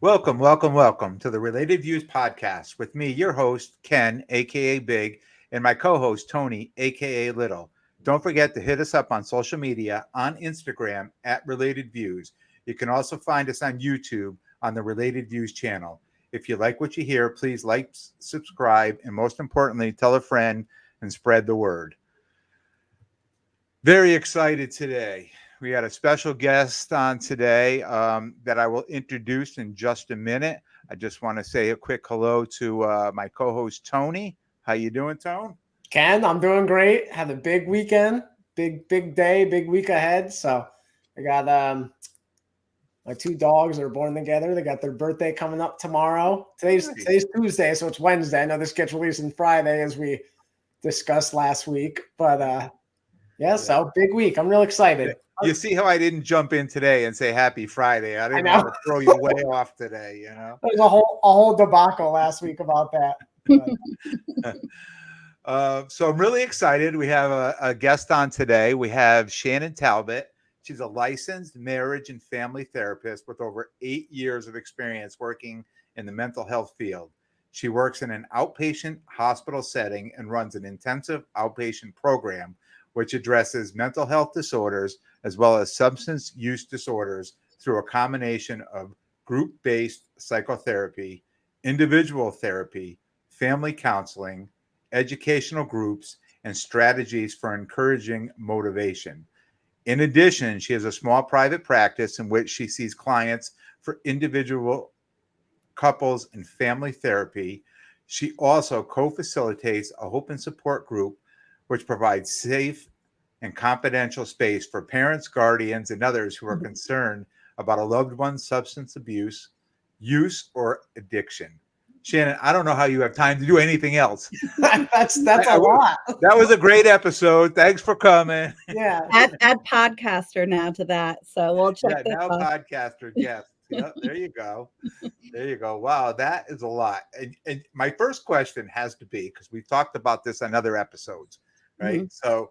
Welcome, welcome, welcome to the Related Views podcast with me, your host, Ken, aka Big, and my co host, Tony, aka Little. Don't forget to hit us up on social media on Instagram at Related Views. You can also find us on YouTube on the Related Views channel. If you like what you hear, please like, subscribe, and most importantly, tell a friend and spread the word. Very excited today. We had a special guest on today that I will introduce in just a minute. I just want to say a quick hello to my co-host Tony. How you doing, Tone? Ken, I'm doing great. Had a big weekend, big day, big week ahead. So I got my two dogs are born together. They got their birthday coming up tomorrow. Today's Tuesday, so it's Wednesday. I know this gets released on Friday as we discussed last week. But so big week. I'm real excited. You see how I didn't jump in today and say happy Friday. I didn't want to throw you way off today, you know. There's a whole debacle last week about that. So I'm really excited. We have a guest on today. We have Shannon Talbot. She's a licensed marriage and family therapist with over 8 years of experience working in the mental health field. She works in an outpatient hospital setting and runs an intensive outpatient program which addresses mental health disorders as well as substance use disorders through a combination of group-based psychotherapy, individual therapy, family counseling, educational groups, and strategies for encouraging motivation. In addition, she has a small private practice in which she sees clients for individual, couples, and family therapy. She also co-facilitates a hope and support group which provides safe and confidential space for parents, guardians, and others who are concerned about a loved one's substance abuse, use, or addiction. Shannon, I don't know how you have time to do anything else. that's a lot. That was a great episode. Thanks for coming. Yeah. Add podcaster now to that. So we'll check that now out. Podcaster guest. Yep, there you go. There you go. Wow, that is a lot. And my first question has to be, because we've talked about this on other episodes, right? Mhm. So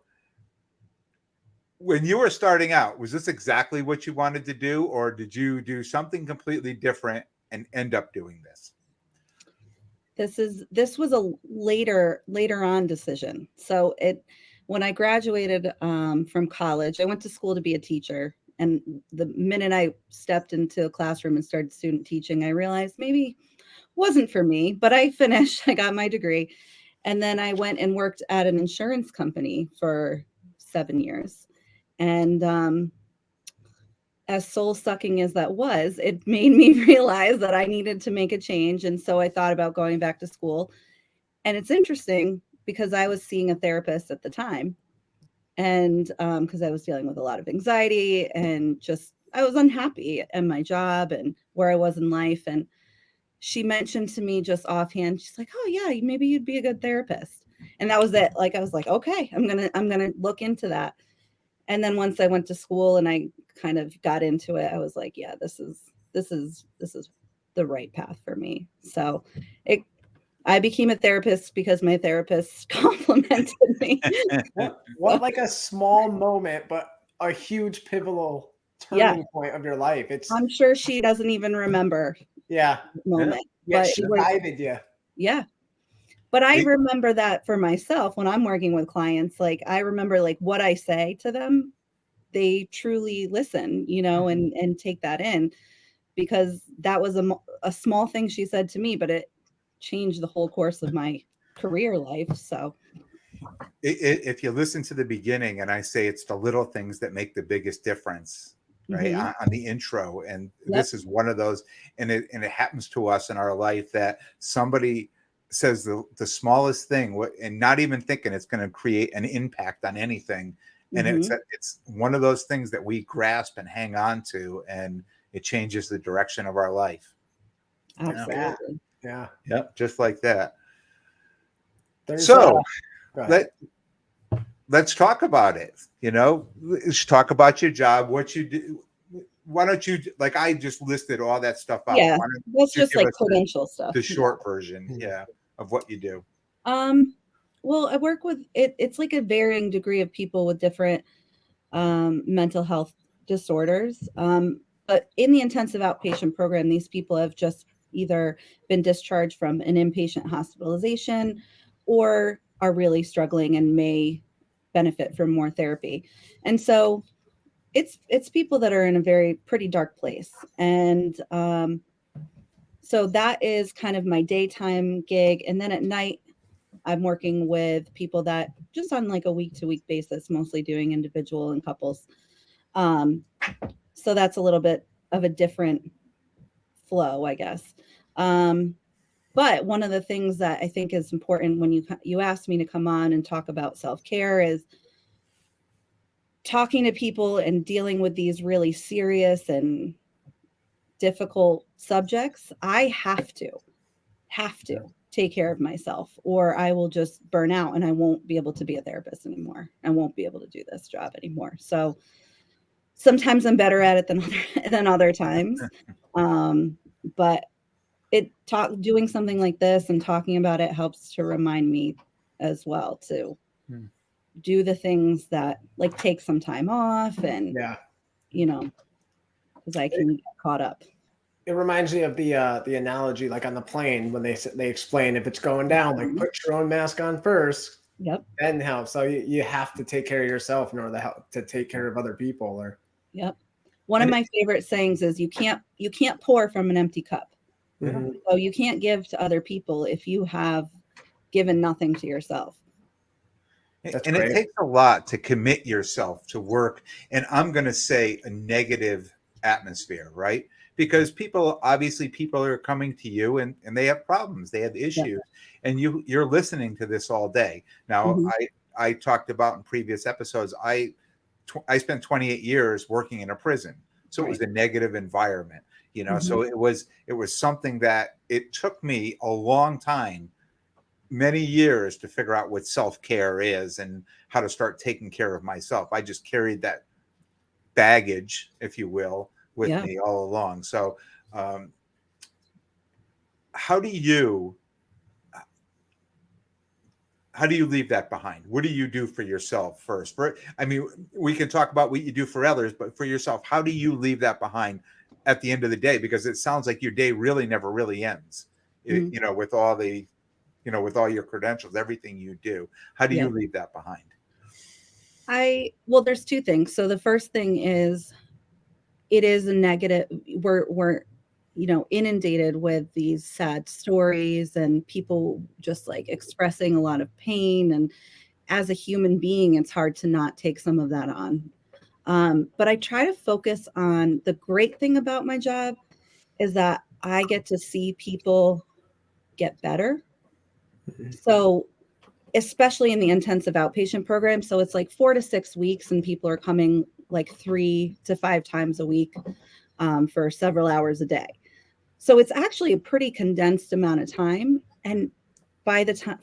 when you were starting out, was this exactly what you wanted to do, or did you do something completely different and end up doing this? This was a later on decision. So when I graduated from college, I went to school to be a teacher. And the minute I stepped into a classroom and started student teaching, I realized maybe wasn't for me, but I finished, I got my degree. And then I went and worked at an insurance company for 7 years. And as soul sucking as that was, it made me realize that I needed to make a change. And so I thought about going back to school. And it's interesting because I was seeing a therapist at the time. And because I was dealing with a lot of anxiety and just I was unhappy at my job and where I was in life. And she mentioned to me just offhand, she's like, "Oh yeah, maybe you'd be a good therapist." And that was it. Like I was like, "Okay, I'm gonna look into that." And then once I went to school and I kind of got into it, I was like, "Yeah, this is the right path for me." So I became a therapist because my therapist complimented me. What like a small moment, but a huge pivotal turning point of your life. I'm sure she doesn't even remember the moment. Yeah, But she guided you. Yeah. But I remember that for myself when I'm working with clients, like I remember like what I say to them, they truly listen, and take that in because that was a small thing she said to me, but it changed the whole course of my career life. So if you listen to the beginning and I say it's the little things that make the biggest difference, right? On the intro. And this is one of those, and it happens to us in our life that somebody says the smallest thing and not even thinking it's going to create an impact on anything. And it's one of those things that we grasp and hang on to, and it changes the direction of our life. Absolutely. Yeah. Yep. Just like that. There's let's talk about it. Let's talk about your job, what you do. Why don't you, like I just listed all that stuff out. Yeah, that's just like credential stuff. The short version, of what you do. Well, I work with it. It's like a varying degree of people with different mental health disorders. But in the intensive outpatient program, these people have just either been discharged from an inpatient hospitalization or are really struggling and may benefit from more therapy. And so it's people that are in a very pretty dark place. And so that is kind of my daytime gig. And then at night, I'm working with people that just on like a week to week basis, mostly doing individual and couples. So that's a little bit of a different flow, I guess. But one of the things that I think is important when you asked me to come on and talk about self-care is talking to people and dealing with these really serious and difficult subjects. I have to take care of myself, or I will just burn out and I won't be able to be a therapist anymore. I won't be able to do this job anymore. So sometimes I'm better at it than other times. But doing something like this and talking about it helps to remind me as well to do the things that like take some time off and, because I can get caught up. It reminds me of the analogy, like on the plane when they explain if it's going down, like put your own mask on first. Yep. Then help. So you have to take care of yourself in order to help to take care of other people. Or yep. One of my favorite sayings is you can't pour from an empty cup. Mm-hmm. So you can't give to other people if you have given nothing to yourself. It takes a lot to commit yourself to work. And I'm going to say a negative atmosphere, right? Because people are coming to you and they have problems, they have issues, and you're listening to this all day. Now, I talked about in previous episodes, I spent 28 years working in a prison. So it was a negative environment, so it was something that it took me a long time, many years to figure out what self-care is and how to start taking care of myself. I just carried that baggage, if you will, with me all along. So how do you leave that behind? What do you do for yourself first? We can talk about what you do for others, but for yourself, how do you leave that behind at the end of the day? Because it sounds like your day really never really ends, with all the, with all your credentials, everything you do. How do you leave that behind? Well, there's two things. So the first thing is, it is a negative. We're inundated with these sad stories and people just like expressing a lot of pain. And as a human being, it's hard to not take some of that on. But I try to focus on the great thing about my job is that I get to see people get better. So especially in the intensive outpatient program. So it's like 4 to 6 weeks and people are coming like 3 to 5 times a week for several hours a day. So it's actually a pretty condensed amount of time. And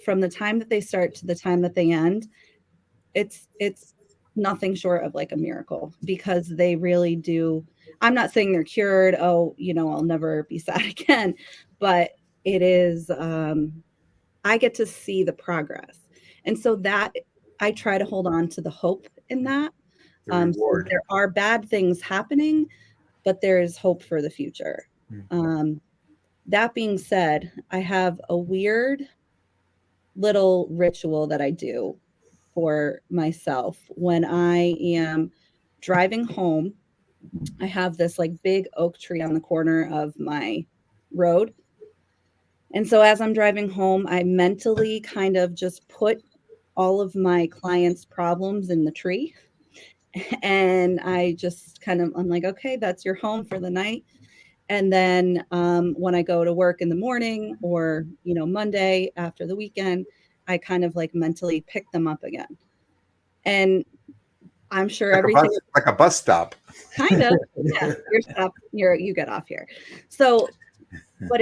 from the time that they start to the time that they end, it's nothing short of like a miracle, because they really do. I'm not saying they're cured. I'll never be sad again, but it is, I get to see the progress. And so that I try to hold on to the hope in that. So there are bad things happening, but there is hope for the future. That being said, I have a weird little ritual that I do for myself. When I am driving home, I have this like big oak tree on the corner of my road. And so as I'm driving home, I mentally kind of just put all of my clients' problems in the tree. And I'm like, okay, that's your home for the night. And then when I go to work in the morning or, Monday after the weekend, I kind of like mentally pick them up again. And I'm sure everything like a bus stop. Kind of. Yeah, you get off here. So, but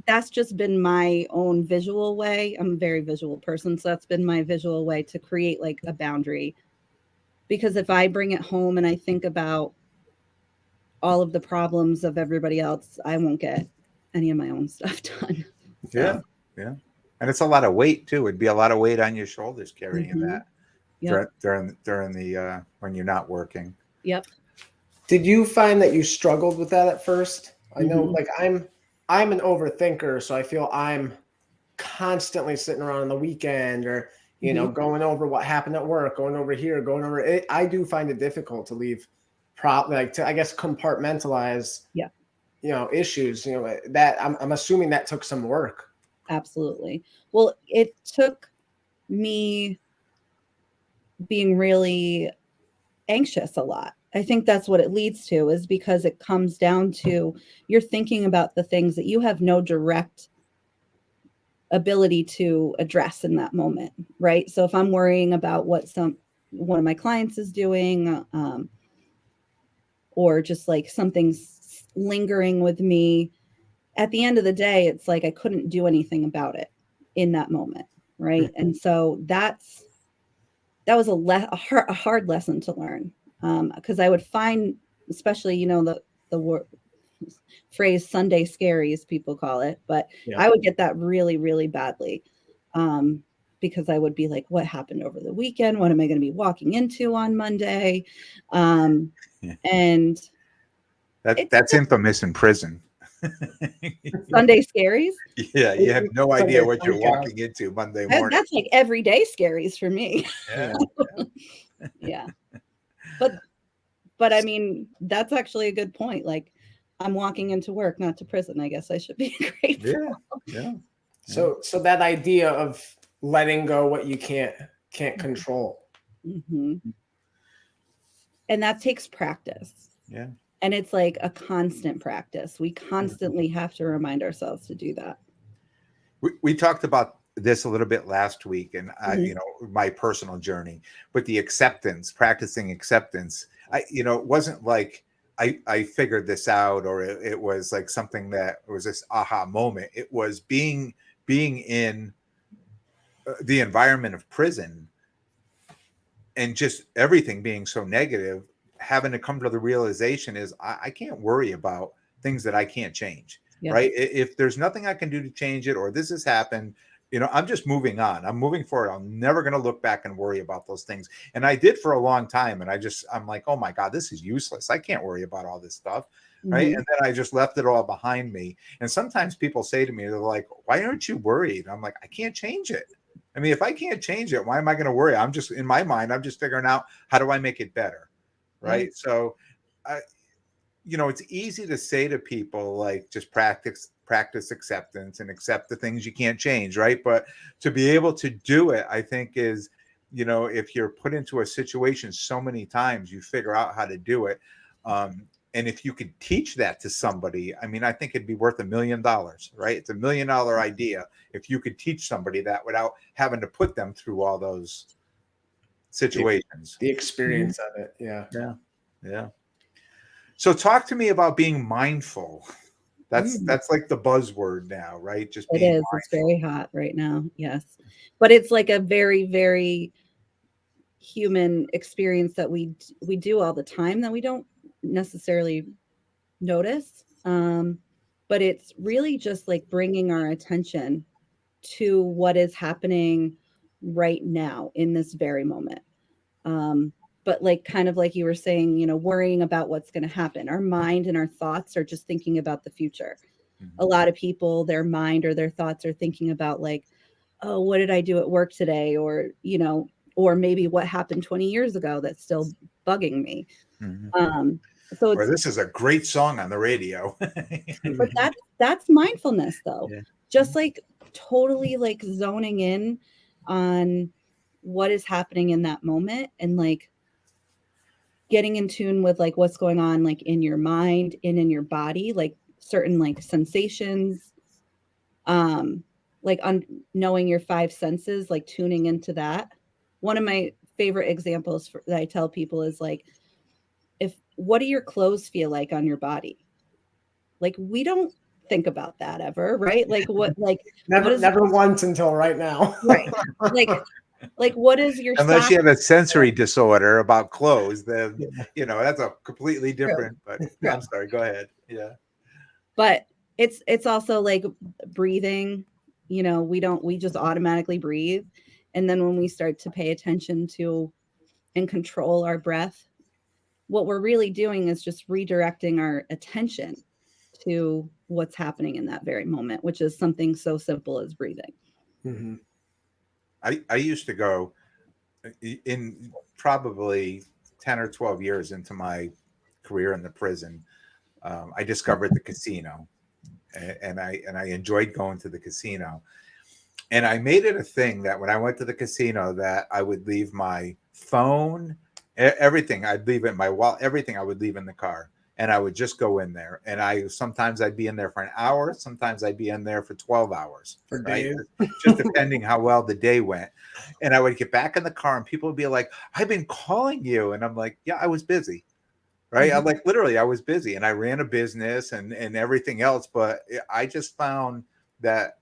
that's just been my own visual way. I'm a very visual person. So that's been my visual way to create like a boundary. Because if I bring it home and I think about all of the problems of everybody else, I won't get any of my own stuff done. Yeah. And it's a lot of weight too. It'd be a lot of weight on your shoulders carrying that during the when you're not working. Yep. Did you find that you struggled with that at first? I know, Mhm. like I'm an overthinker, so I feel I'm constantly sitting around on the weekend or Mhm. going over what happened at work, going over here, going over it. I do find it difficult to leave like to I guess compartmentalize Yeah, issues. That I'm assuming that took some work. absolutely. Well, it took me being really anxious a lot. I think that's what it leads to, is because it comes down to you're thinking about the things that you have no direct ability to address in that moment, right? So if I'm worrying about what one of my clients is doing, or just like something's lingering with me, at the end of the day, it's like I couldn't do anything about it in that moment, right? And so that was a hard lesson to learn, because I would find, especially the phrase Sunday scaries, people call it, but Yeah. I would get that really, really badly, because I would be like, what happened over the weekend? What am I going to be walking into on Monday? Yeah. And it That's infamous in prison. Sunday scaries. Yeah, you have no idea Sunday what you're freak out. walking into Monday morning. That's like everyday scaries for me. Yeah. Yeah. But I mean, that's actually a good point. Like, I'm walking into work, not to prison. I guess I should be grateful. Yeah. Yeah. So that idea of letting go what you can't control. Mhm. And that takes practice. Yeah. And it's like a constant practice. We constantly have to remind ourselves to do that. We talked about this a little bit last week, and Mhm. my personal journey, but the acceptance, practicing acceptance. It wasn't like I figured this out, or it was like something that was this aha moment. It was being in the environment of prison, and just everything being so negative, having to come to the realization is I can't worry about things that I can't change. Yeah. Right. If there's nothing I can do to change it, or this has happened, I'm just moving on. I'm moving forward. I'm never going to look back and worry about those things. And I did for a long time. And I'm like, oh my God, this is useless. I can't worry about all this stuff. Right. Mhm. And then I just left it all behind me. And sometimes people say to me, they're like, why aren't you worried? And I'm like, I can't change it. I mean, if I can't change it, why am I going to worry? I'm just, in my mind, I'm just figuring out, how do I make it better? Yeah. Right. So, I, it's easy to say to people, like, just practice acceptance and accept the things you can't change. Right. But to be able to do it, I think is, if you're put into a situation so many times, you figure out how to do it. And if you could teach that to somebody, I mean, I think it'd be worth $1 million, right? It's $1 million idea if you could teach somebody that without having to put them through all those situations. The experience of it. Yeah. Yeah. Yeah. So talk to me about being mindful. That's Mm. that's like the buzzword now, right? Just It being is. It's mindful. very hot right now. Yes. But it's like a very, very human experience that we do all the time that we don't necessarily notice. But it's really just like bringing our attention to what is happening right now in this very moment. But like kind of like you were saying, worrying about what's going to happen. Our mind and our thoughts are just thinking about the future. A lot of people, their mind or their thoughts are thinking about like, oh, what did I do at work today? Or maybe what happened 20 years ago that's still bugging me. Mhm. So Or it's, this is a great song on the radio. but that's mindfulness though. Yeah. Just like totally like zoning in on what is happening in that moment and like getting in tune with like what's going on like in your mind and in your body, like certain like sensations, um like knowing your five senses, like tuning into that. One of my favorite examples that I tell people is like, if what do your clothes feel like on your body? Like we don't think about that ever, right? Like what Never is never once until right now. right? Like what is your Unless sock? you have a sensory disorder about clothes, then Yeah. that's a completely True. different. But Yeah. I'm sorry, go ahead. Yeah. But it's also like breathing. We just automatically breathe, and then when we start to pay attention to and control our breath, what we're really doing is just redirecting our attention to what's happening in that very moment, which is something so simple as breathing. Mm-hmm. I used to go in probably 10 or 12 years into my career in the prison. I discovered the casino, and I enjoyed going to the casino. And I made it a thing that when I went to the casino, that I would leave my phone, everything. I'd leave it, my wallet, everything I would leave in the car. And I would just go in there. And sometimes I'd be in there for an hour. Sometimes I'd be in there for 12 hours, For right? days. Just depending how well the day went. And I would get back in the car and people would be like, I've been calling you. And I'm like, yeah, I was busy. Right. Mhm. I'm like, literally, I was busy and I ran a business and everything else. But I just found that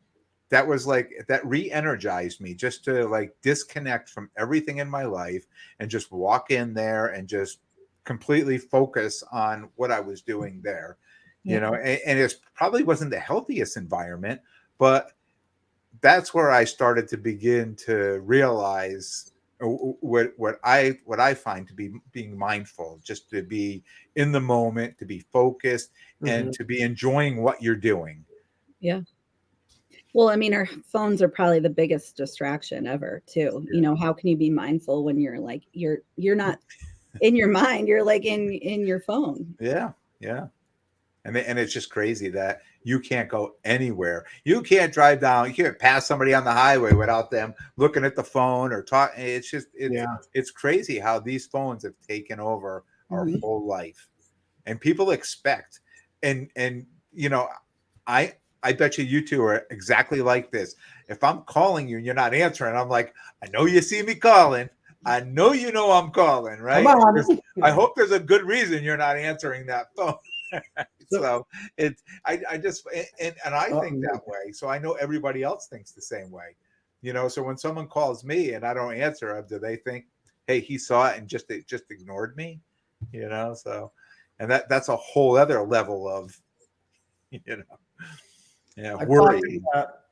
was like, that re-energized me just to like disconnect from everything in my life and just walk in there and just completely focus on what I was doing there, you know. And it probably wasn't the healthiest environment, but that's where I started to begin to realize what I find to be being mindful, just to be in the moment, to be focused, and Mhm. to be enjoying what you're doing. Yeah. Well, I mean, our phones are probably the biggest distraction ever, too. You know, how can you be mindful when you're like you're not in your mind, you're like in your phone. Yeah, yeah. And it's just crazy that you can't go anywhere. You can't drive down. You can't pass somebody on the highway without them looking at the phone or talking. It's just Yeah. it's crazy how these phones have taken over our Mhm. whole life, and people expect. And you know, I I bet you two are exactly like this. If I'm calling you and you're not answering, I'm like, I know you see me calling. I know you know I'm calling, Come right? on. I hope there's a good reason you're not answering that phone. So, So it's I just and I think uh, that way. So I know everybody else thinks the same way. You know, so when someone calls me and I don't answer, do they think, hey, he saw it and just ignored me? You know, so and that's a whole other level of, you know, yeah, I've talked worrying.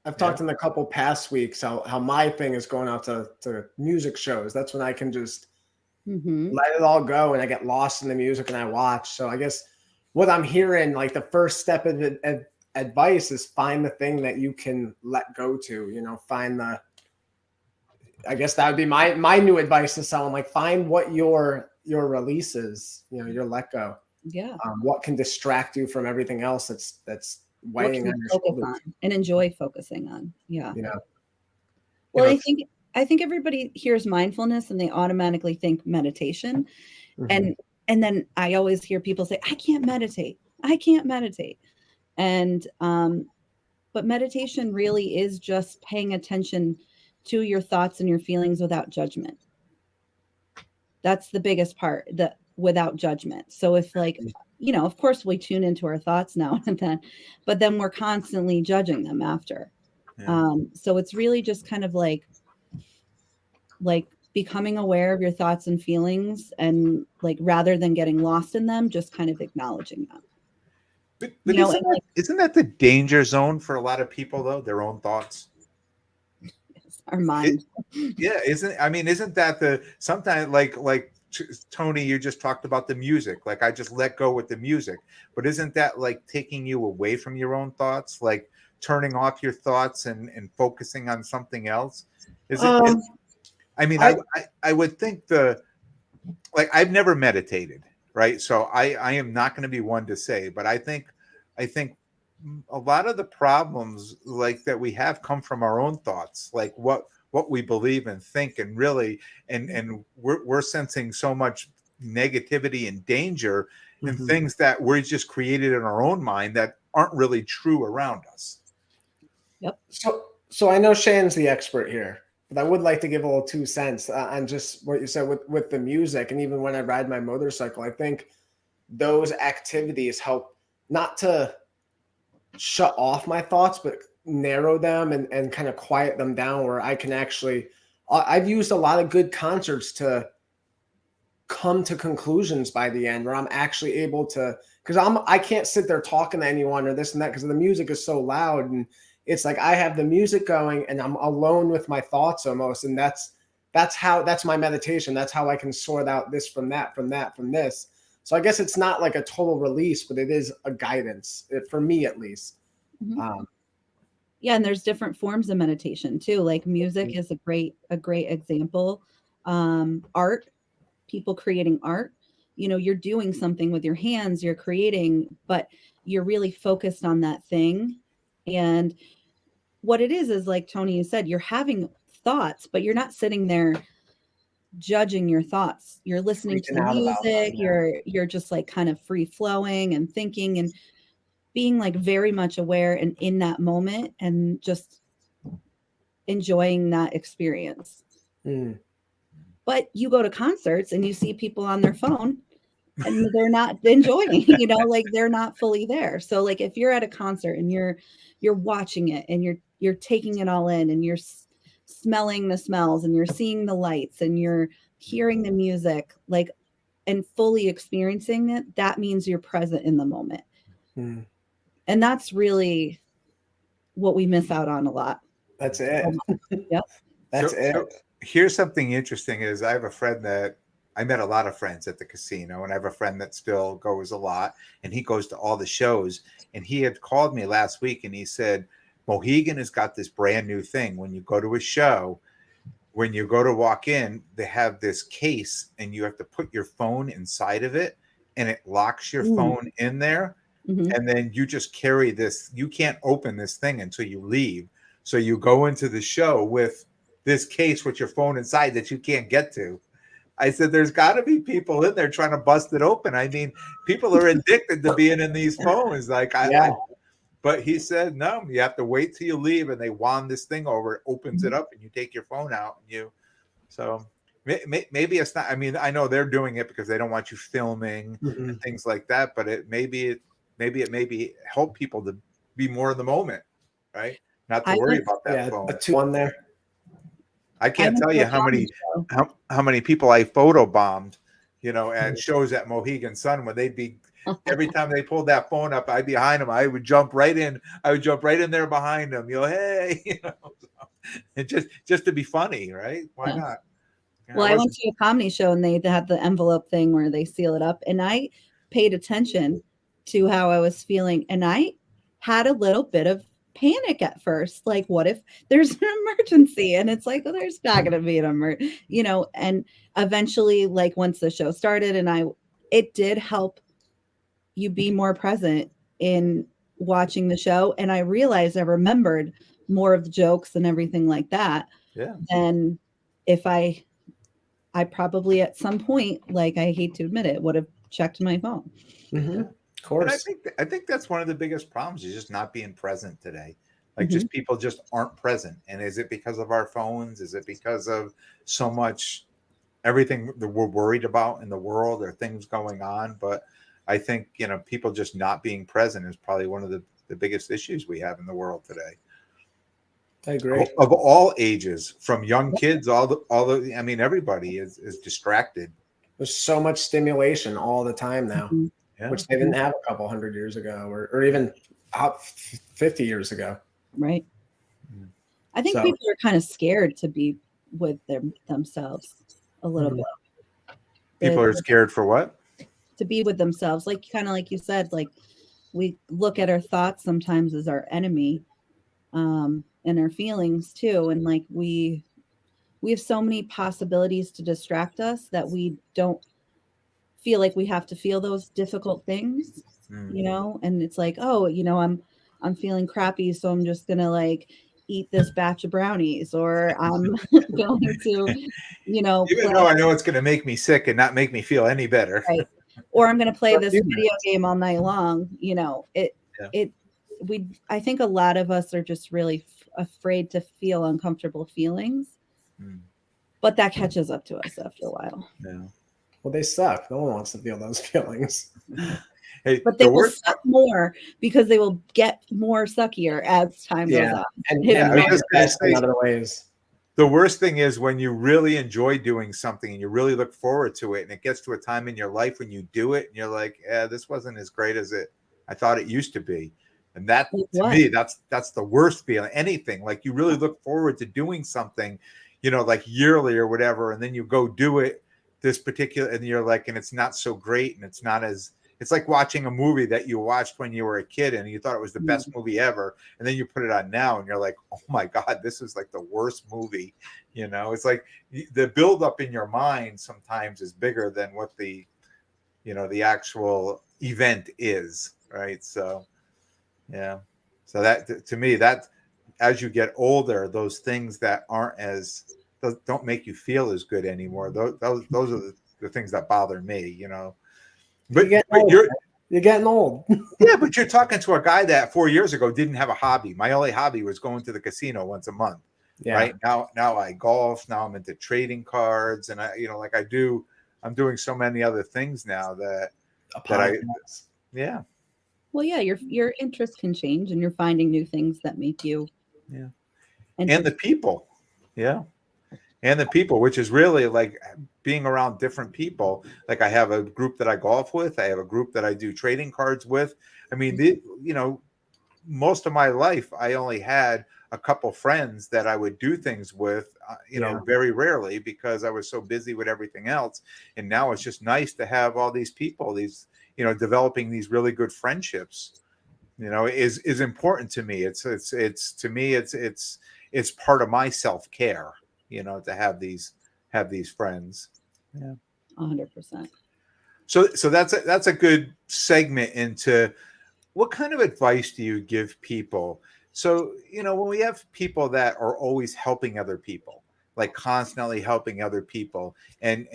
I've Yeah. talked in the couple past weeks how my thing is going out to music shows. That's when I can just Mhm. let it all go and I get lost in the music and I watch. So I guess what I'm hearing, like the first step of advice is find the thing that you can let go to, you know, find the, I guess that would be my new advice to someone, like find what your release is, you know, your let go. Yeah. What can distract you from everything else that's What weighing can on you your focus shoulders. on and enjoy focusing on? Yeah. You know, You Well, know, I think everybody hears mindfulness and they automatically think meditation. Mhm. And then I always hear people say, I can't meditate. I can't meditate. And but meditation really is just paying attention to your thoughts and your feelings without judgment. That's the biggest part, the without judgment. So if like, you know, of course we tune into our thoughts now and then, but then we're constantly judging them after. yeah. So it's really just kind of like becoming aware of your thoughts and feelings and like rather than getting lost in them, just kind of acknowledging them. But You know, and like isn't that the danger zone for a lot of people though? Their own thoughts. our It, mind. yeah, isn't that the sometimes like Tony, you just talked about the music. Like I just let go with the music, but isn't that like taking you away from your own thoughts, like turning off your thoughts and focusing on something else? Is it? um, I mean, I I would think like I've never meditated, right? So I am not going to be one to say, but I think a lot of the problems like that we have come from our own thoughts, like what we believe and think, and really and we're sensing so much negativity and danger and Mhm. things that we're just created in our own mind that aren't really true around us. Yep. So I know Shannon's the expert here, but I would like to give a little 2 cents on just what you said with the music, and even when I ride my motorcycle, I think those activities help not to shut off my thoughts, but narrow them and kind of quiet them down where I can actually. I've used a lot of good concerts to come to conclusions by the end where I'm actually able to, because I can't sit there talking to anyone or this and that because the music is so loud, and it's like I have the music going and I'm alone with my thoughts almost, and that's my meditation. That's how I can sort out this from that from this. So I guess it's not like a total release, but it is a guidance for me at least. Mhm. Yeah, and there's different forms of meditation too. Like music is a great example. Art, people creating art, you're doing something with your hands, you're creating, but you're really focused on that thing. And what it is like Tony, you said, you're having thoughts, but you're not sitting there judging your thoughts. You're listening to Freaking the out about them, music, yeah. you're just like kind of free flowing and thinking and being like very much aware and in that moment and just enjoying that experience. Mm. But you go to concerts and you see people on their phone and they're not enjoying, like they're not fully there. So like if you're at a concert and you're watching it and you're taking it all in and you're smelling the smells and you're seeing the lights and you're hearing the music, like, and fully experiencing it, that means you're present in the moment. Mm. And that's really what we miss out on a lot. That's it. Yep. That's it. So here's something interesting is I have a friend that I met a lot of friends at the casino, and I have a friend that still goes a lot, and he goes to all the shows. And he had called me last week and he said, Mohegan has got this brand new thing. When you go to a show, when you go to walk in, they have this case and you have to put your phone inside of it and it locks your phone in there. Mm-hmm. And then you just carry this. You can't open this thing until you leave. So you go into the show with this case with your phone inside that you can't get to. I said, there's got to be people in there trying to bust it open. I mean, people are addicted to being in these phones. Like, but he said, no, you have to wait till you leave and they wand this thing over, it opens it up and you take your phone out. And so maybe it's not, I mean, I know they're doing it because they don't want you filming and things like that, but it maybe help people to be more in the moment, right? Not to worry about that phone. A 2-1 there. I can't tell you how many people I photobombed, at shows at Mohegan Sun when they'd be every time they pulled that phone up, I'd be behind them. I would jump right in. I would jump right in there behind them. Hey, and just to be funny, right? Why not? Well, I went to a comedy show and they had the envelope thing where they seal it up, and I paid attention to how I was feeling, and I had a little bit of panic at first, like what if there's an emergency, and it's like, well, there's not going to be an emergency, and eventually, like once the show started, and it did help you be more present in watching the show, and I realized I remembered more of the jokes and everything like that. Yeah. And if I probably at some point, like I hate to admit it, would have checked my phone. Mm-hmm. Of course. And I think that's one of the biggest problems is just not being present today. Like just people just aren't present. And is it because of our phones? Is it because of so much everything that we're worried about in the world or things going on? But I think, people just not being present is probably one of the biggest issues we have in the world today. I agree. Of all ages, from young kids, I mean, everybody is distracted. There's so much stimulation all the time now, which they didn't have a couple 100 years ago or even 50 years ago. Right. I think people are kind of scared to be with themselves a little bit. People are scared for what? To be with themselves. Like kind of like you said, like we look at our thoughts sometimes as our enemy, and our feelings too. And like we have so many possibilities to distract us that we don't feel like we have to feel those difficult things, and it's like, oh, I'm feeling crappy, so I'm just gonna like eat this batch of brownies, or I'm going to, even though I know it's going to make me sick and not make me feel any better, right? Or I'm going to play this video game all night long. I think a lot of us are just really afraid to feel uncomfortable feelings, but that catches up to us after a while. Yeah. Well, they suck. No one wants to feel those feelings. But they will suck more because they will get more suckier as time goes on. And in other ways. The worst thing is when you really enjoy doing something and you really look forward to it, and it gets to a time in your life when you do it and you're like, this wasn't as great as I thought it used to be. And that, to me, that's the worst feeling. Anything like you really look forward to doing something, like yearly or whatever, and then you go do it this particular, and you're like, and it's not so great, and it's not as, it's like watching a movie that you watched when you were a kid and you thought it was the best movie ever, and then you put it on now and you're like, oh my God, this is like the worst movie. It's like the buildup in your mind sometimes is bigger than what the actual event is, right? So yeah, so that, to me, that as you get older, those things that aren't as, don't make you feel as good anymore, those are the things that bother me. But you're getting old. Yeah, but you're talking to a guy that 4 years ago didn't have a hobby. My only hobby was going to the casino once a month. Yeah. Right now I golf. Now I'm into trading cards, and I'm doing so many other things now yeah. Well, yeah, your interests can change, and you're finding new things that make you. Yeah. And the people. Yeah. And the people, which is really like being around different people. Like I have a group that I golf with. I have a group that I do trading cards with. I mean, most of my life, I only had a couple friends that I would do things with, very rarely, because I was so busy with everything else. And now it's just nice to have all these people, developing these really good friendships, is important to me. It's to me, it's part of my self-care, to have these friends. Yeah. 100%. So that's a good segment into what kind of advice do you give people? So, when we have people that are always helping other people, like constantly helping other people, and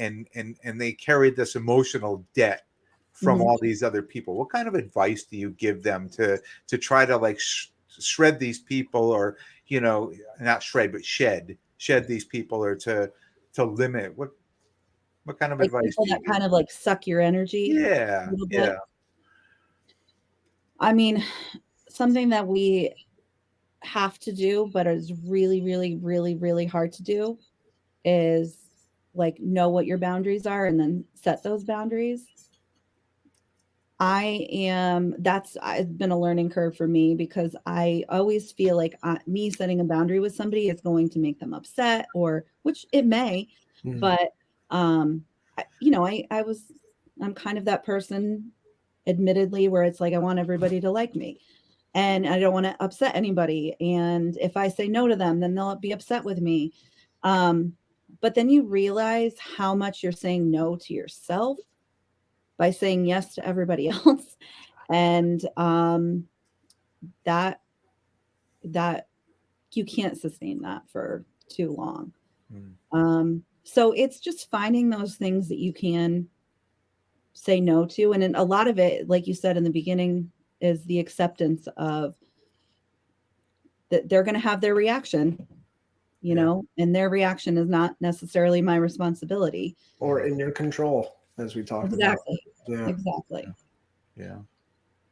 they carry this emotional debt from all these other people, what kind of advice do you give them to try to like shred these people, or, not shred, but shed these people, or to limit what kind of Like advice people do you that give? kind of like suck your energy. Yeah. A little bit. Yeah. I mean, something that we have to do, but is really, really, really, really hard to do, is like know what your boundaries are and then set those boundaries. That's been a learning curve for me, because I always feel like me setting a boundary with somebody is going to make them upset, or which it may, but I'm kind of that person, admittedly, where it's like, I want everybody to like me and I don't want to upset anybody. And if I say no to them, then they'll be upset with me. But then you realize how much you're saying no to yourself by saying yes to everybody else. And that you can't sustain that for too long. So it's just finding those things that you can say no to. And then a lot of it, like you said in the beginning, is the acceptance of that they're going to have their reaction, and their reaction is not necessarily my responsibility or in your control, as we talked about. Yeah. Exactly. Yeah.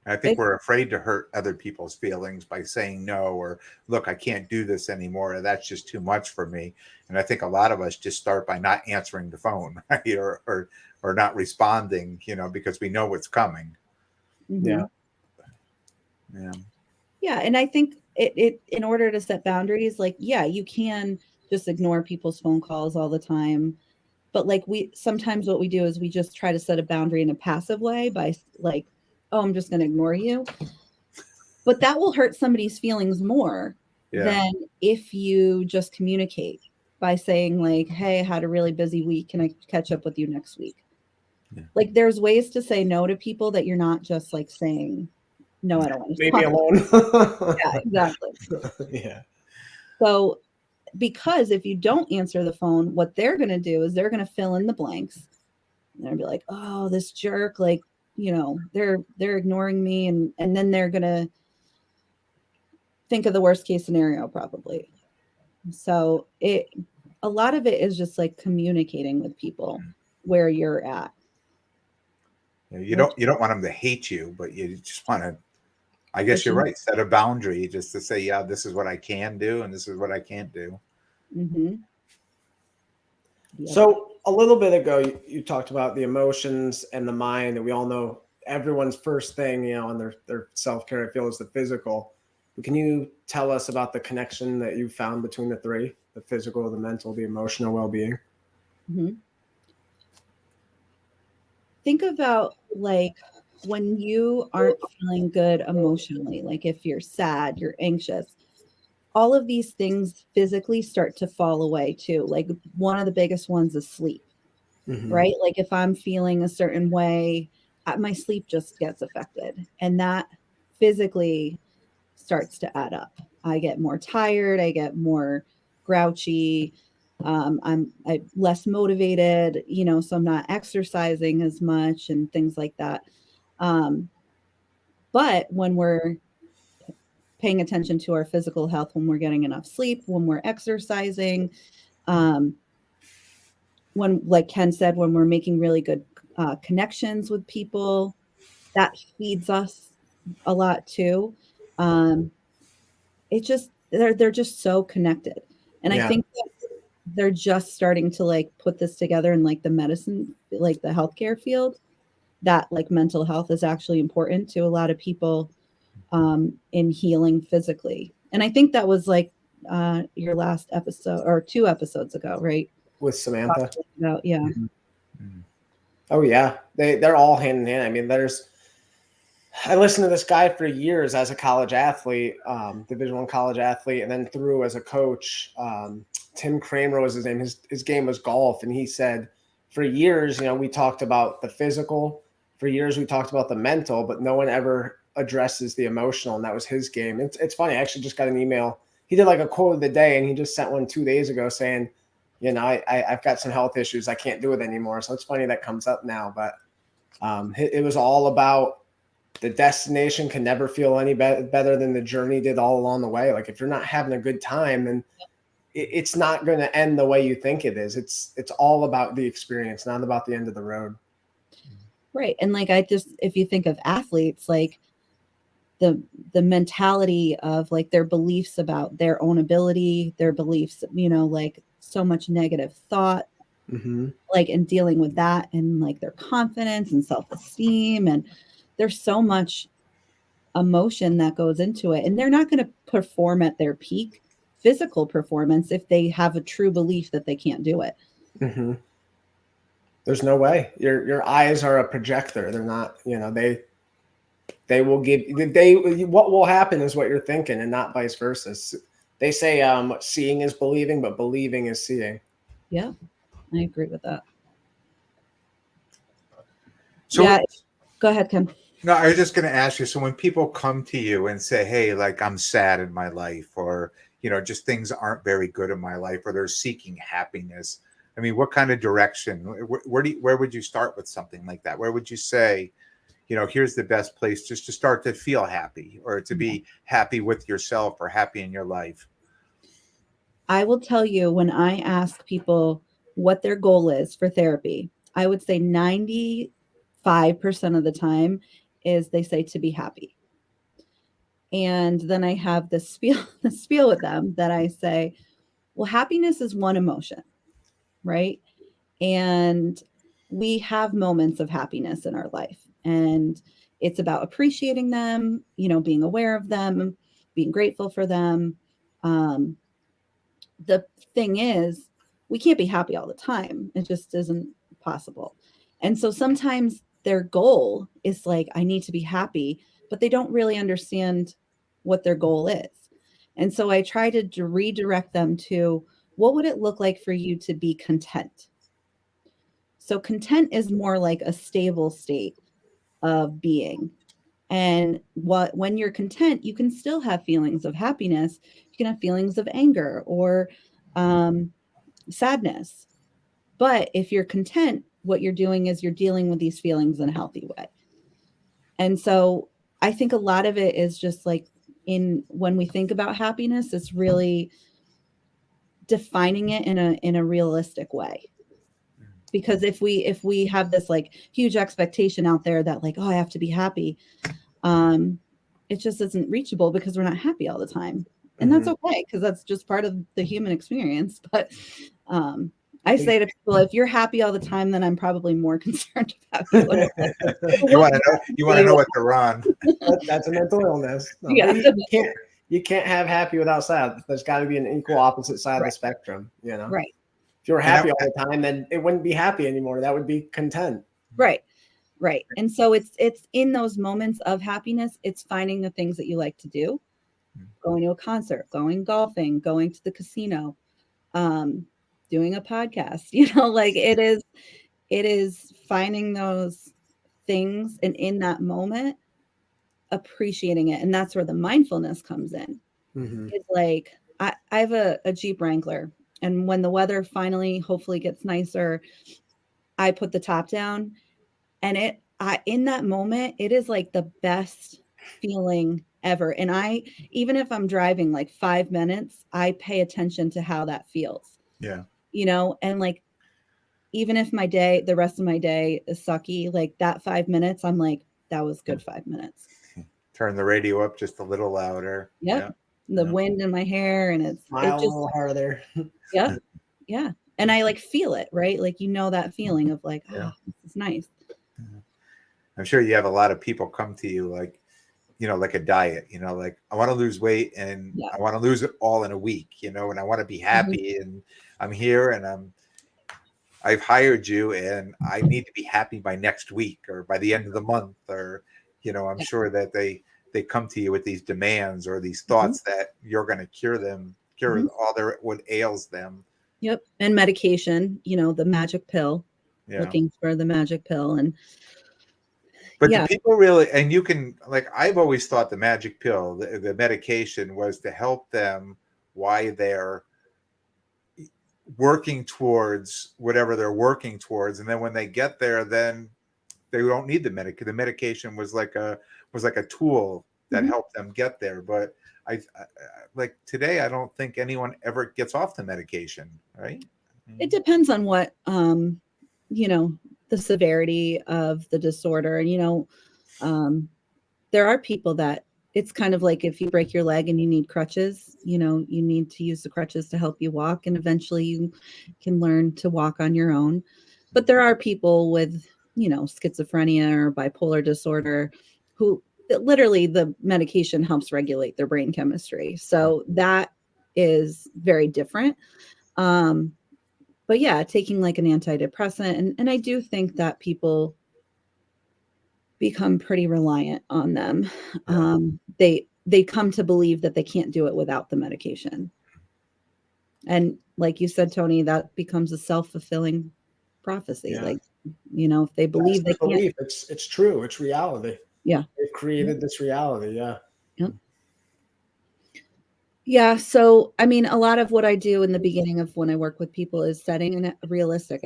I think we're afraid to hurt other people's feelings by saying no, or look, I can't do this anymore. That's just too much for me. And I think a lot of us just start by not answering the phone, right? Or not responding, because we know what's coming. Yeah. Yeah. Yeah. And I think it in order to set boundaries, like, yeah, you can just ignore people's phone calls all the time. But like sometimes what we do is we just try to set a boundary in a passive way by like, oh, I'm just going to ignore you. But that will hurt somebody's feelings more than if you just communicate by saying like, hey, I had a really busy week. Can I catch up with you next week? Yeah. Like there's ways to say no to people that you're not just like saying, no, I don't want to. Leave me alone. Yeah, exactly. Yeah. So because if you don't answer the phone, what they're going to do is they're going to fill in the blanks. And they'll be like, oh, this jerk, like, they're ignoring me. And then they're going to think of the worst case scenario, probably. So a lot of it is just like communicating with people where you're at. You don't want them to hate you, but you just want to, I guess you're right, set a boundary just to say, yeah, this is what I can do and this is what I can't do. Mm-hmm. Yep. So a little bit ago, you talked about the emotions and the mind, and we all know everyone's first thing, on their self-care, I feel, is the physical. But can you tell us about the connection that you found between the three, the physical, the mental, the emotional well-being? Mm-hmm. think about like when you aren't feeling good emotionally, like if you're sad, you're anxious, all of these things physically start to fall away too. Like one of the biggest ones is sleep, right? Like if I'm feeling a certain way, my sleep just gets affected, and that physically starts to add up. I get more tired, I get more grouchy, I'm less motivated, so I'm not exercising as much and things like that. But when we're paying attention to our physical health, when we're getting enough sleep, when we're exercising, when, like Ken said, when we're making really good connections with people, that feeds us a lot too. It just they're just so connected, and I think that they're just starting to like put this together in like the medicine, like the healthcare field, that like mental health is actually important to a lot of people in healing physically. And I think that was like your last episode or 2 episodes ago, right? With Samantha. About, yeah. Oh yeah, they're all hand in hand. I mean, I listened to this guy for years as a college athlete, Division I college athlete, and then through as a coach. Tim Kramer was his name. His game was golf, and he said, for years, we talked about the physical. For years, we talked about the mental, but no one ever addresses the emotional, and that was his game. It's funny. I actually just got an email. He did like a quote of the day, and he just sent one 2 days ago saying, I've got some health issues. I can't do it anymore. So it's funny that comes up now, but it was all about the destination can never feel any better than the journey did all along the way. Like if you're not having a good time, then it's not going to end the way you think it is. It's all about the experience, not about the end of the road. Right. And like, if you think of athletes, like the mentality of like their beliefs about their own ability, their beliefs, like so much negative thought, like in dealing with that, and like their confidence and self-esteem, and there's so much emotion that goes into it, and they're not going to perform at their peak physical performance if they have a true belief that they can't do it. There's no way. Your eyes are a projector. They're not, they will give what will happen is what you're thinking, and not vice versa. They say seeing is believing, but believing is seeing. Yeah, I agree with that. So yeah, go ahead, Ken. No, I was just going to ask you. So when people come to you and say, "Hey, like I'm sad in my life," or just things aren't very good in my life, or they're seeking happiness, I mean, what kind of direction? Where would you start with something like that? Where would you say, here's the best place just to start to feel happy, or to be happy with yourself, or happy in your life? I will tell you, when I ask people what their goal is for therapy, I would say 95% of the time is they say to be happy. And then I have the spiel with them that I say, well, happiness is one emotion, right? And we have moments of happiness in our life, and it's about appreciating them, being aware of them, being grateful for them. The thing is, we can't be happy all the time. It just isn't possible. And so sometimes their goal is like, I need to be happy, but they don't really understand what their goal is. And so I try to redirect them to, what would it look like for you to be content? So content is more like a stable state of being. And when you're content, you can still have feelings of happiness. You can have feelings of anger or sadness. But if you're content, what you're doing is you're dealing with these feelings in a healthy way. And so I think a lot of it is just like, when we think about happiness, it's really defining it in a realistic way. Because if we have this like huge expectation out there that like, oh, I have to be happy, it just isn't reachable because we're not happy all the time. And that's okay, because that's just part of the human experience. But I say to people, if you're happy all the time, then I'm probably more concerned about you. You want to know what they're on. That's a mental illness. No, Yeah. you can't have happy without sad. There's got to be an equal opposite side of the spectrum. Right. If you were happy all the time, then it wouldn't be happy anymore. That would be content. Right. Right. And so it's in those moments of happiness, it's finding the things that you like to do, going to a concert, going golfing, going to the casino, doing a podcast, like it is finding those things and in that moment, appreciating it. And that's where the mindfulness comes in. Mhm. It's like I have a Jeep Wrangler, and when the weather finally hopefully gets nicer, I put the top down, and in that moment, it is like the best feeling ever. And even if I'm driving like 5 minutes, I pay attention to how that feels, Yeah. and like, even if the rest of my day is sucky, like that 5 minutes, I'm like, that was good 5 minutes. Turn the radio up just a little louder. Yep. Yeah. The Yeah. wind in my hair, and it Smile a just, little harder. yep. Yeah. And I like feel it, right? Like, that feeling of like, Yeah. this is nice. I'm sure you have a lot of people come to you like, like a diet, like I want to lose weight and Yeah. I want to lose it all in a week, and I want to be happy and I'm here and I've hired you and I need to be happy by next week or by the end of the month, or, I'm sure that they come to you with these demands or these thoughts that you're going to cure all what ails them. Yep. And medication, the magic pill, Yeah. looking for the magic pill. And But yeah. do people really, and you can, like, I've always thought the magic pill, the medication was to help them while they're working towards whatever they're working towards. And then when they get there, then they don't need the medication was like a tool that helped them get there. But I like today, I don't think anyone ever gets off the medication, right? It depends on what, the severity of the disorder. And, there are people that it's kind of like if you break your leg and you need crutches, you need to use the crutches to help you walk. And eventually you can learn to walk on your own. But there are people with, schizophrenia or bipolar disorder who literally the medication helps regulate their brain chemistry. So that is very different. But yeah, taking like an antidepressant. And I do think that people become pretty reliant on them. Yeah. They come to believe that they can't do it without the medication. And like you said, Tony, that becomes a self-fulfilling prophecy. Yeah. Like, if they believe That's they the can't. belief. It's true. It's reality. Yeah. They've created this reality. Yeah. Yep. Yeah. So, I mean, a lot of what I do in the beginning of when I work with people is setting realistic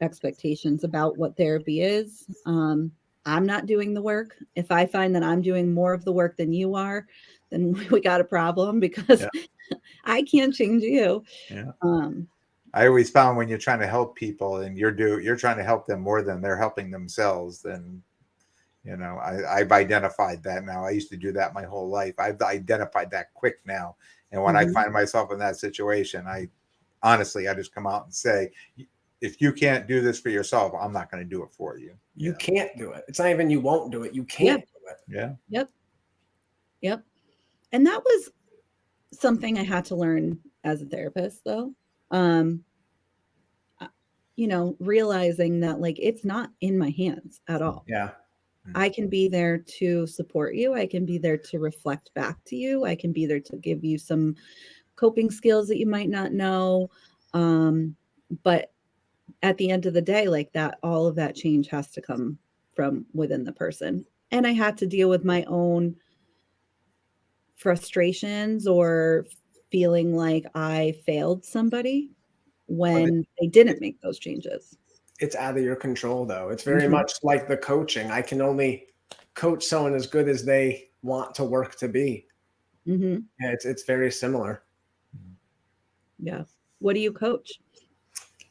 expectations about what therapy is. I'm not doing the work. If I find that I'm doing more of the work than you are, then we got a problem because I can't change you. Yeah. Um, I always found when you're trying to help people and you're trying to help them more than they're helping themselves, then I've identified that now. I used to do that my whole life. I've identified that quick now. And when I find myself in that situation, I just come out and say, if you can't do this for yourself, I'm not going to do it for you. You can't do it. It's not even you won't do it. You can't do it. Yeah. Yep. And that was something I had to learn as a therapist, though. Realizing that like it's not in my hands at all. Yeah. I can be there to support you. I can be there to reflect back to you. I can be there to give you some coping skills that you might not know. But at the end of the day, like that, all of that change has to come from within the person. And I had to deal with my own frustrations or feeling like I failed somebody when they didn't make those changes. It's out of your control, though. It's very much like the coaching. I can only coach someone as good as they want to work to be. Yeah, it's very similar. Yeah. What do you coach?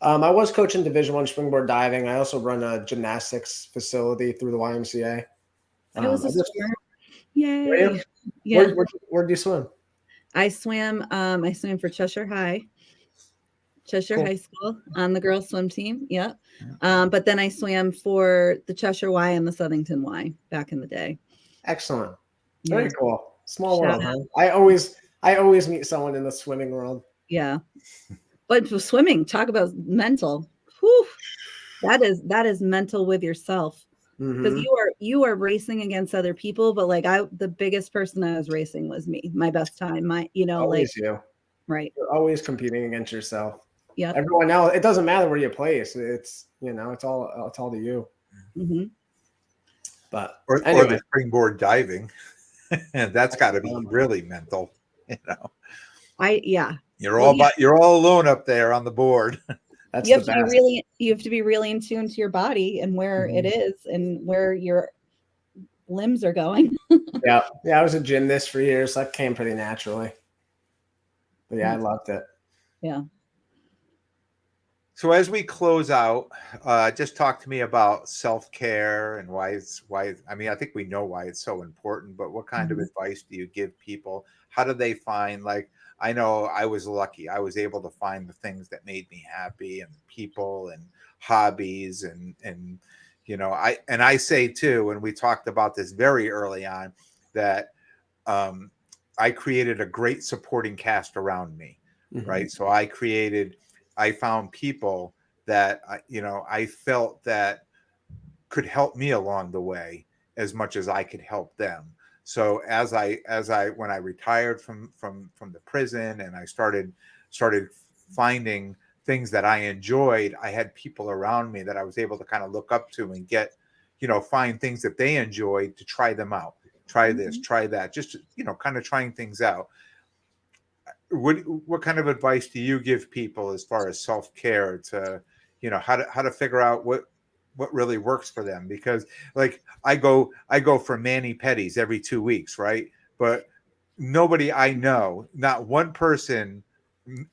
I was coaching Division I springboard diving. I also run a gymnastics facility through the YMCA. I was a swimmer. Yay. Were Yeah. Where do you swim? I swam for Cheshire High High School on the girls swim team. Yep. But then I swam for the Cheshire Y and the Southington Y back in the day. Excellent. Very cool. Small Shout world. Huh? I always meet someone in the swimming world. Yeah. But for swimming, talk about mental. Whew. That is mental with yourself. because you are racing against other people, but like the biggest person I was racing was me, my best time, Always you. Right. You're always competing against yourself. Yeah. Everyone else, it doesn't matter where you place. It's, it's all to you. Mm-hmm. But or anyway, the springboard diving. And that's got to be really mental, You're all alone up there on the board. That's you have the to best. you have to be really in tune to your body and where it is and where your limbs are going. Yeah. I was a gymnast for years. So that came pretty naturally. But yeah, I loved it. Yeah. So as we close out, just talk to me about self-care and why I think we know why it's so important, but what kind of advice do you give people? How do they find, like, I know I was lucky. I was able to find the things that made me happy and people and hobbies and I say too, and we talked about this very early on, that I created a great supporting cast around me, right? So I found people that I felt that could help me along the way as much as I could help them. So when I retired from the prison and I started finding things that I enjoyed, I had people around me that I was able to kind of look up to and get, find things that they enjoyed to try them out. Try this, try that, just, kind of trying things out. What kind of advice do you give people as far as self-care to, how to figure out what really works for them? Because like I go for mani-pedis every 2 weeks, right? But nobody I know, not one person,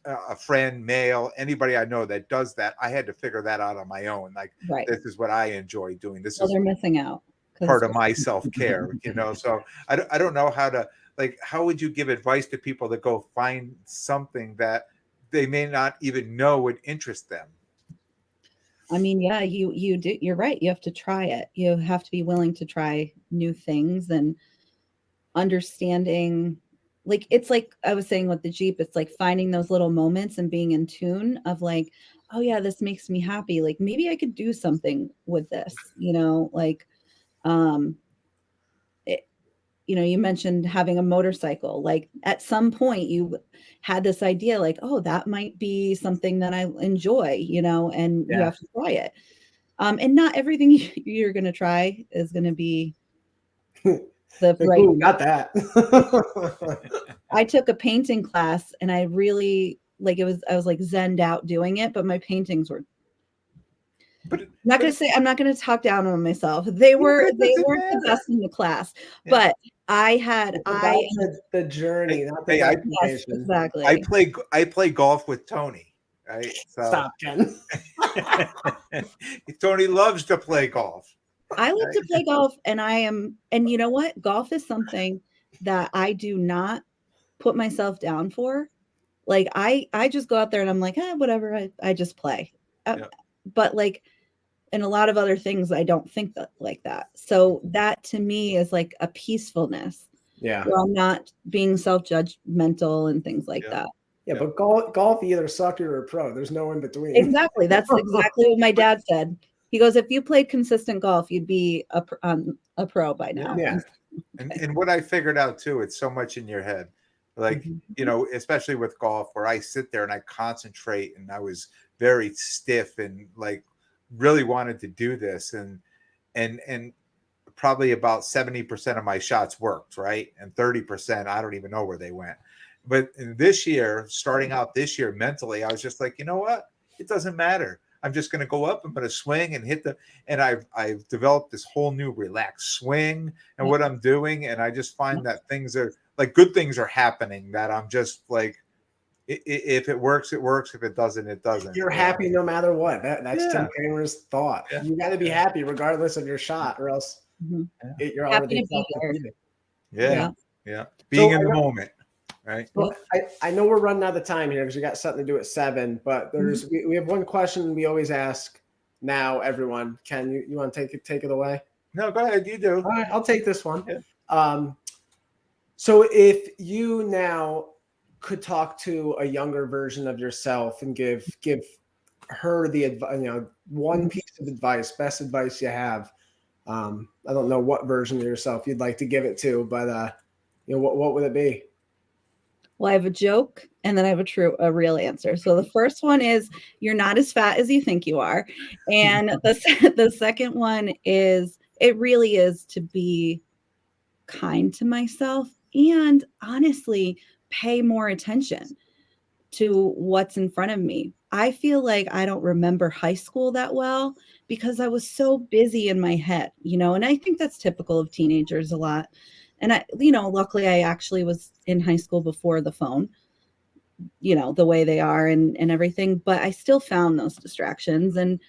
a friend, male, anybody I know that does that, I had to figure that out on my own. Like, this is what I enjoy doing. This is they're missing out. Part of my self-care, so I don't know how to, like, how would you give advice to people that go find something that they may not even know would interest them? I mean, yeah, you do. You're right. You have to try it. You have to be willing to try new things and understanding. Like, it's like I was saying with the Jeep, it's like finding those little moments and being in tune of like, oh yeah, this makes me happy. Like maybe I could do something with this, like, you mentioned having a motorcycle. Like at some point you had this idea like, oh, that might be something that I enjoy, and you have to try it. And not everything you're going to try is going to be the right. Ooh, not that. I took a painting class and I really I was like zenned out doing it, but my paintings were I'm not going to talk down on myself. They weren't the best in the class, but I had the journey, not the yes, exactly. I play golf with Tony, right? So stop, Ken. Tony loves to play golf. I like to play golf, and you know what? Golf is something that I do not put myself down for. Like I just go out there and I'm like, whatever. I just play. But like in a lot of other things, I don't think that like that. So that to me is like a peacefulness. Yeah. Where I'm not being self-judgmental and things like that. Yeah, but golf either suck or a pro. There's no in between. Exactly. That's exactly what my dad said. He goes, if you played consistent golf, you'd be a pro by now. Yeah. And what I figured out too, it's so much in your head. Like, especially with golf, where I sit there and I concentrate and I was very stiff and like really wanted to do this. And probably about 70% of my shots worked, right? And 30%, I don't even know where they went. But this year, starting out this year mentally, I was just like, you know what? It doesn't matter. I'm just going to go up. I'm going to swing and hit and I've developed this whole new relaxed swing and what I'm doing. And I just find that things are like good things are happening that I'm just like, if it works, it works. If it doesn't, it doesn't. You're happy no matter what. That's Tim Kramer's thought. Yeah. You got to be happy regardless of your shot, or else you're already self-defeated. Yeah. Being in the moment, right? Well, I know we're running out of time here because we got something to do at 7. But we have one question we always ask now. Everyone, Ken, you want to take it away? No, go ahead. You do. All right, I'll take this one. Yeah. So if you now could talk to a younger version of yourself and give her the advice, one piece of advice, best advice you have, I don't know what version of yourself you'd like to give it to, but what would it be? Well, I have a joke and then I have a real answer. So the first one is you're not as fat as you think you are. And the second one is it really is to be kind to myself and honestly pay more attention to what's in front of me. I feel like I don't remember high school that well because I was so busy in my head, and I think that's typical of teenagers a lot. And luckily I actually was in high school before the phone, the way they are and everything, but I still found those distractions. And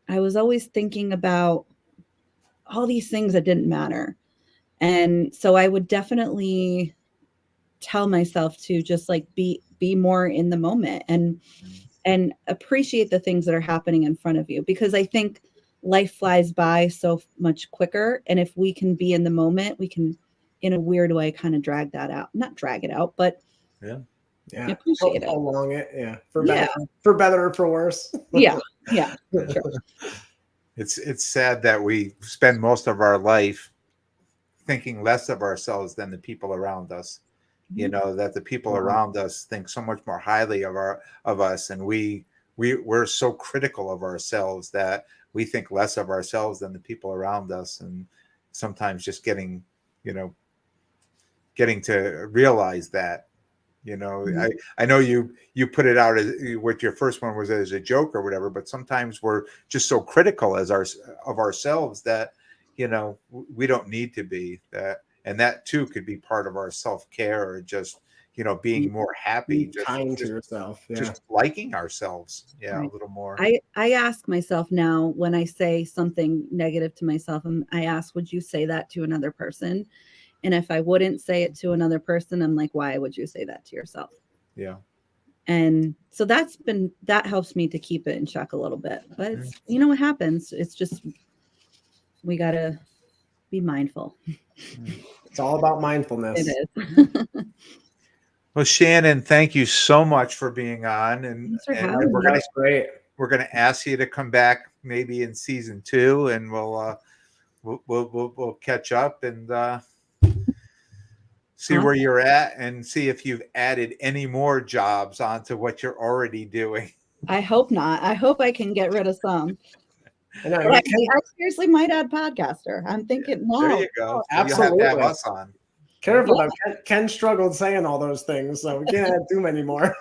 I was always thinking about all these things that didn't matter. And so I would definitely tell myself to just like be more in the moment and appreciate the things that are happening in front of you, because I think life flies by so much quicker. And if we can be in the moment, we can, in a weird way, kind of not drag it out, but appreciate it. Along it. Yeah. For Yeah. better or for worse. Yeah. Sure. It's sad that we spend most of our life thinking less of ourselves than the people around us. That the people around us think so much more highly of us, and we're so critical of ourselves that we think less of ourselves than the people around us. And sometimes just getting to realize that, I know you put it out as what your first one was as a joke or whatever, but sometimes we're just so critical of ourselves that, we don't need to be that. And that too could be part of our self-care, or just, being more happy, Be kind to yourself. Yeah. just liking ourselves. Yeah. Right. A little more. I ask myself now when I say something negative to myself, I ask, would you say that to another person? And if I wouldn't say it to another person, I'm like, why would you say that to yourself? Yeah. And so that helps me to keep it in check a little bit. But it's, what happens. It's just, we got to be mindful. It's all about mindfulness. It is. Well, Shannon, thank you so much for being on. And Thanks for having me. That's great. we're going to ask you to come back maybe in season 2, and we'll catch up and see where you're at, and see if you've added any more jobs onto what you're already doing. I hope not. I hope I can get rid of some. I seriously might add podcaster. I'm thinking, no. There you go. Absolutely. You'll have to have us on. Careful though. Ken struggled saying all those things, so we can't add too many more.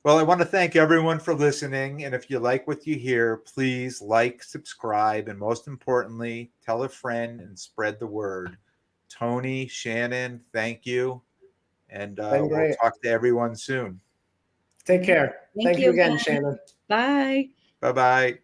Well, I want to thank everyone for listening. And if you like what you hear, please like, subscribe, and most importantly, tell a friend and spread the word. Tony, Shannon, thank you. And we'll talk to everyone soon. Take care. Thank you again, Shannon. Bye. Bye-bye.